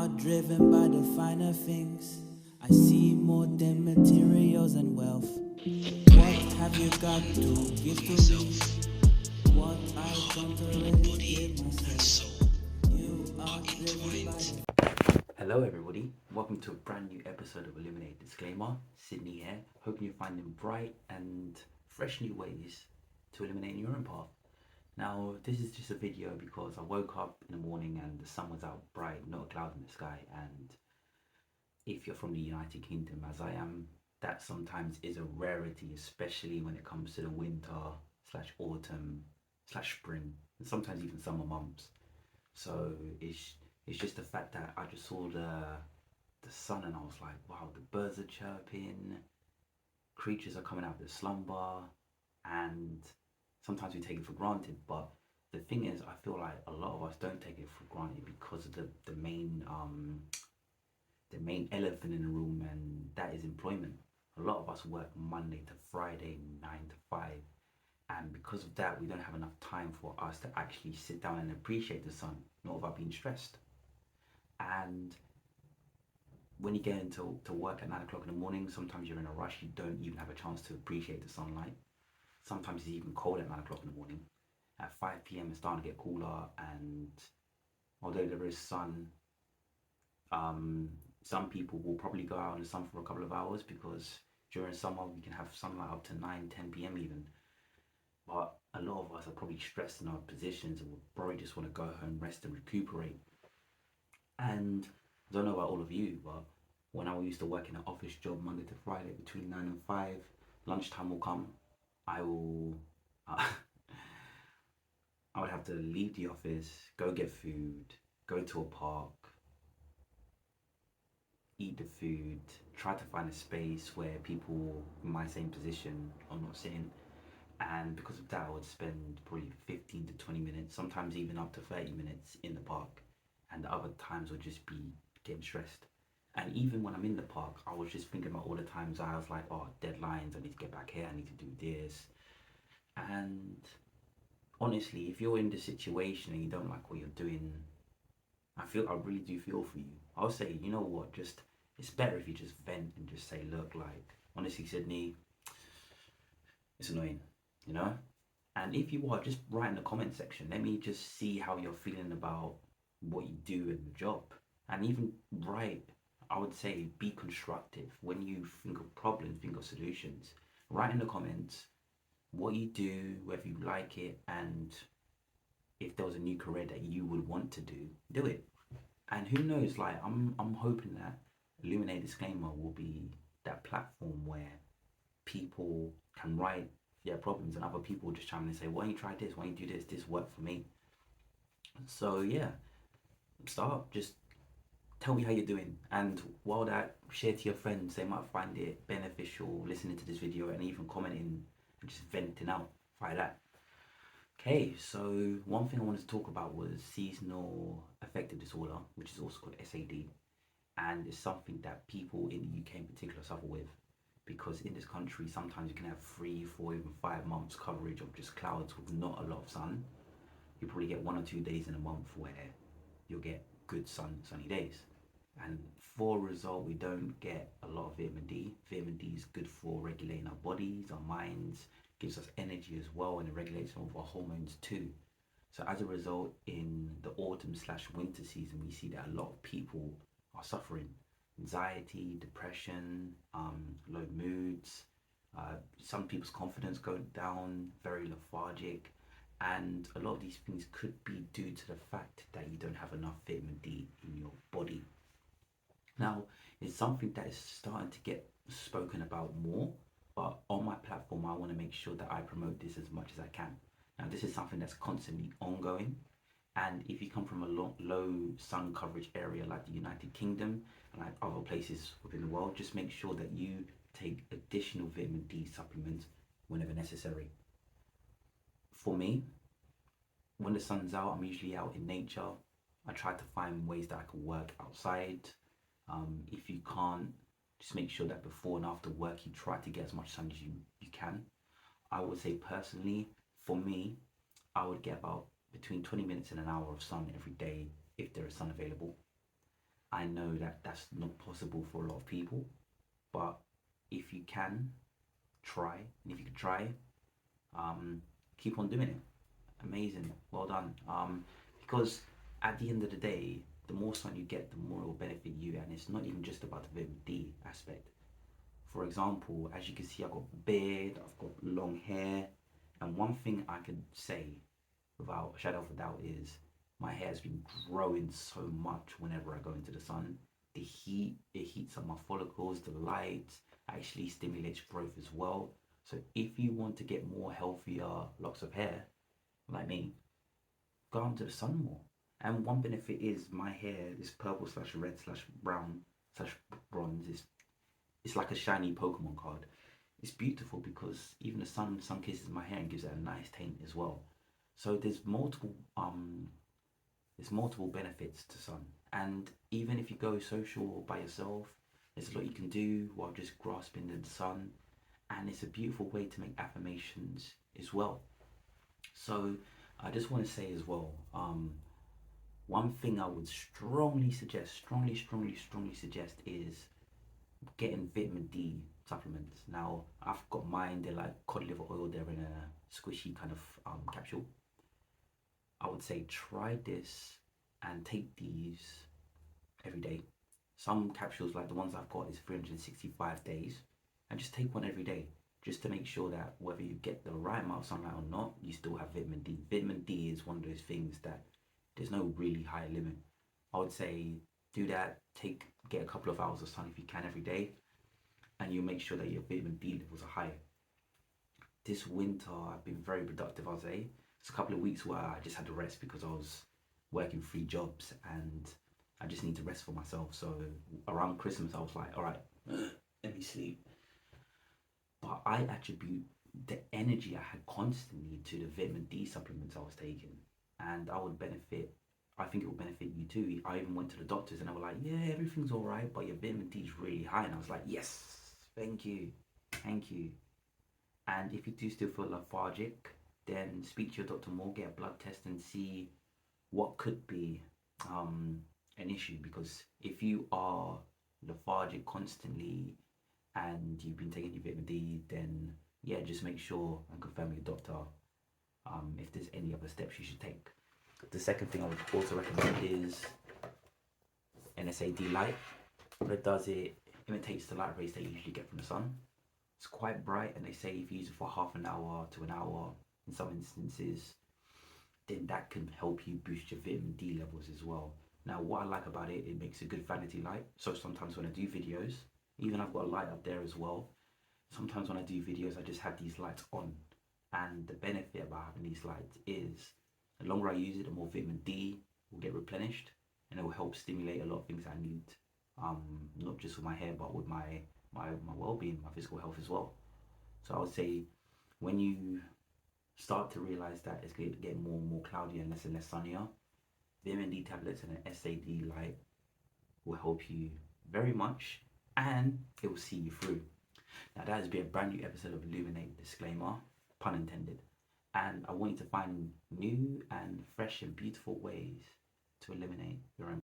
are driven by the finer things. I see more than materials and wealth. What have you got to give to me? What I don't already give myself. You are driven by the... Hello everybody, welcome to a brand new episode of Illuminated. Disclaimer, Sydney here, hoping you're finding bright and fresh new ways to eliminate your own path. Now this is just a video because I woke up in the morning and the sun was out bright, not a cloud in the sky, and if you're from the United Kingdom as I am, that sometimes is a rarity, especially when it comes to the winter / autumn / spring and sometimes even summer months. So it's just the fact that I just saw the sun and I was like, wow, the birds are chirping, creatures are coming out of their slumber, and sometimes we take it for granted. But the thing is, I feel like a lot of us don't take it for granted because of the main elephant in the room, and that is employment. A lot of us work Monday to Friday, 9 to 5. And because of that, we don't have enough time for us to actually sit down and appreciate the sun, not without being stressed. And when you get into work at 9 o'clock in the morning, sometimes you're in a rush, you don't even have a chance to appreciate the sunlight. Sometimes it's even cold at 9 o'clock in the morning. At 5 p.m. it's starting to get cooler, and although there is sun, some people will probably go out in the sun for a couple of hours because during summer we can have sunlight up to 9, 10 p.m. even. But a lot of us are probably stressed in our positions and will probably just want to go home, rest and recuperate. And I don't know about all of you, but when I used to work in an office job Monday to Friday between 9 and 5, lunchtime will come. I would have to leave the office, go get food, go to a park, eat the food, try to find a space where people in my same position are not sitting. And because of that, I would spend probably 15 to 20 minutes, sometimes even up to 30 minutes in the park. And the other times would just be getting stressed. And even when I'm in the park, I was just thinking about all the times I was like, oh, deadlines, I need to get back here, I need to do this. And honestly, if you're in this situation and you don't like what you're doing, I really do feel for you. I'll say, you know what, it's better if you just vent and just say, look, like, honestly, Sydney, it's annoying, you know? And if you are, just write in the comment section. Let me just see how you're feeling about what you do in the job. And even write, I would say, be constructive. When you think of problems, think of solutions. Write in the comments what you do, whether you like it, and if there was a new career that you would want to do it. And who knows, like, I'm hoping that Illuminated Disclaimer will be that platform where people can write their problems and other people just chime in and say, why don't you try this, why don't you do this worked for me. So yeah, start, just tell me how you're doing, and while that, share to your friends. They might find it beneficial listening to this video and even commenting and just venting out via that. Okay, so one thing I wanted to talk about was seasonal affective disorder, which is also called SAD, and it's something that people in the UK in particular suffer with, because in this country sometimes you can have 3, 4, even 5 months coverage of just clouds with not a lot of sun. You probably get 1 or 2 days in a month where you'll get good sunny days, and for a result we don't get a lot of vitamin D. Vitamin D is good for regulating our bodies, our minds, gives us energy as well, and it regulates some of our hormones too. So as a result, in the autumn / winter season, we see that a lot of people are suffering anxiety, depression, low moods, some people's confidence go down, very lethargic. And a lot of these things could be due to the fact that you don't have enough vitamin D in your body. Now, it's something that is starting to get spoken about more, but on my platform, I want to make sure that I promote this as much as I can. Now, this is something that's constantly ongoing. And if you come from a low sun coverage area like the United Kingdom and like other places within the world, just make sure that you take additional vitamin D supplements whenever necessary. For me, when the sun's out, I'm usually out in nature. I try to find ways that I can work outside. If you can't, just make sure that before and after work you try to get as much sun as you can. I would say personally, for me, I would get about between 20 minutes and an hour of sun every day if there is sun available. I know that that's not possible for a lot of people, but if you can try, and if you can try, um, keep on doing it. Amazing, well done. Because at the end of the day, the more sun you get, the more it will benefit you, and it's not even just about the vitamin D aspect. For example, as you can see, I've got beard, I've got long hair, and one thing I can say without a shadow of a doubt is my hair has been growing so much whenever I go into the sun. The heat, it heats up my follicles, the light actually stimulates growth as well. So if you want to get more healthier locks of hair, like me, go out into the sun more. And one benefit is my hair, this purple slash red slash brown slash bronze, is it's like a shiny Pokemon card. It's beautiful because even the sun kisses my hair and gives it a nice taint as well. So there's multiple benefits to sun. And even if you go social by yourself, there's a lot you can do while just grasping the sun. And it's a beautiful way to make affirmations as well. So I just want to say as well, one thing I would strongly suggest is getting vitamin D supplements. Now I've got mine. They're like cod liver oil. They're in a squishy kind of capsule. I would say try this and take these every day. Some capsules, like the ones I've got, is 365 days, and just take one every day, just to make sure that whether you get the right amount of sunlight or not, you still have vitamin D. Vitamin D is one of those things that there's no really high limit. I would say do that. Get a couple of hours of sun if you can every day, and you make sure that your vitamin D levels are high. This winter, I've been very productive. I'll say it's a couple of weeks where I just had to rest because I was working 3 jobs and I just need to rest for myself. So around Christmas, I was like, all right, let me sleep. But I attribute the energy I had constantly to the vitamin D supplements I was taking, and I think it will benefit you too. I even went to the doctors and they were like, yeah, everything's all right, but your vitamin D is really high. And I was like, yes, thank you, thank you. And if you do still feel lethargic, then speak to your doctor more, get a blood test, and see what could be an issue. Because if you are lethargic constantly and you've been taking your vitamin D, then yeah, just make sure and confirm with your doctor if there's any other steps you should take. The second thing I would also recommend is NSAD light. What it does, it imitates the light rays that you usually get from the sun. It's quite bright, and they say if you use it for half an hour to an hour in some instances, then that can help you boost your vitamin D levels as well. Now, what I like about it, it makes a good vanity light. So sometimes when I do videos, even I've got a light up there as well. Sometimes when I do videos, I just have these lights on. And the benefit about having these lights is the longer I use it, the more vitamin D will get replenished, and it will help stimulate a lot of things I need, not just with my hair, but with my well-being, my physical health as well. So I would say when you start to realize that it's going to get more and more cloudy and less sunnier, vitamin D tablets and an SAD light will help you very much, and it will see you through. Now that has been a brand new episode of Illuminated, disclaimer, pun intended. And I want you to find new and fresh and beautiful ways to eliminate your own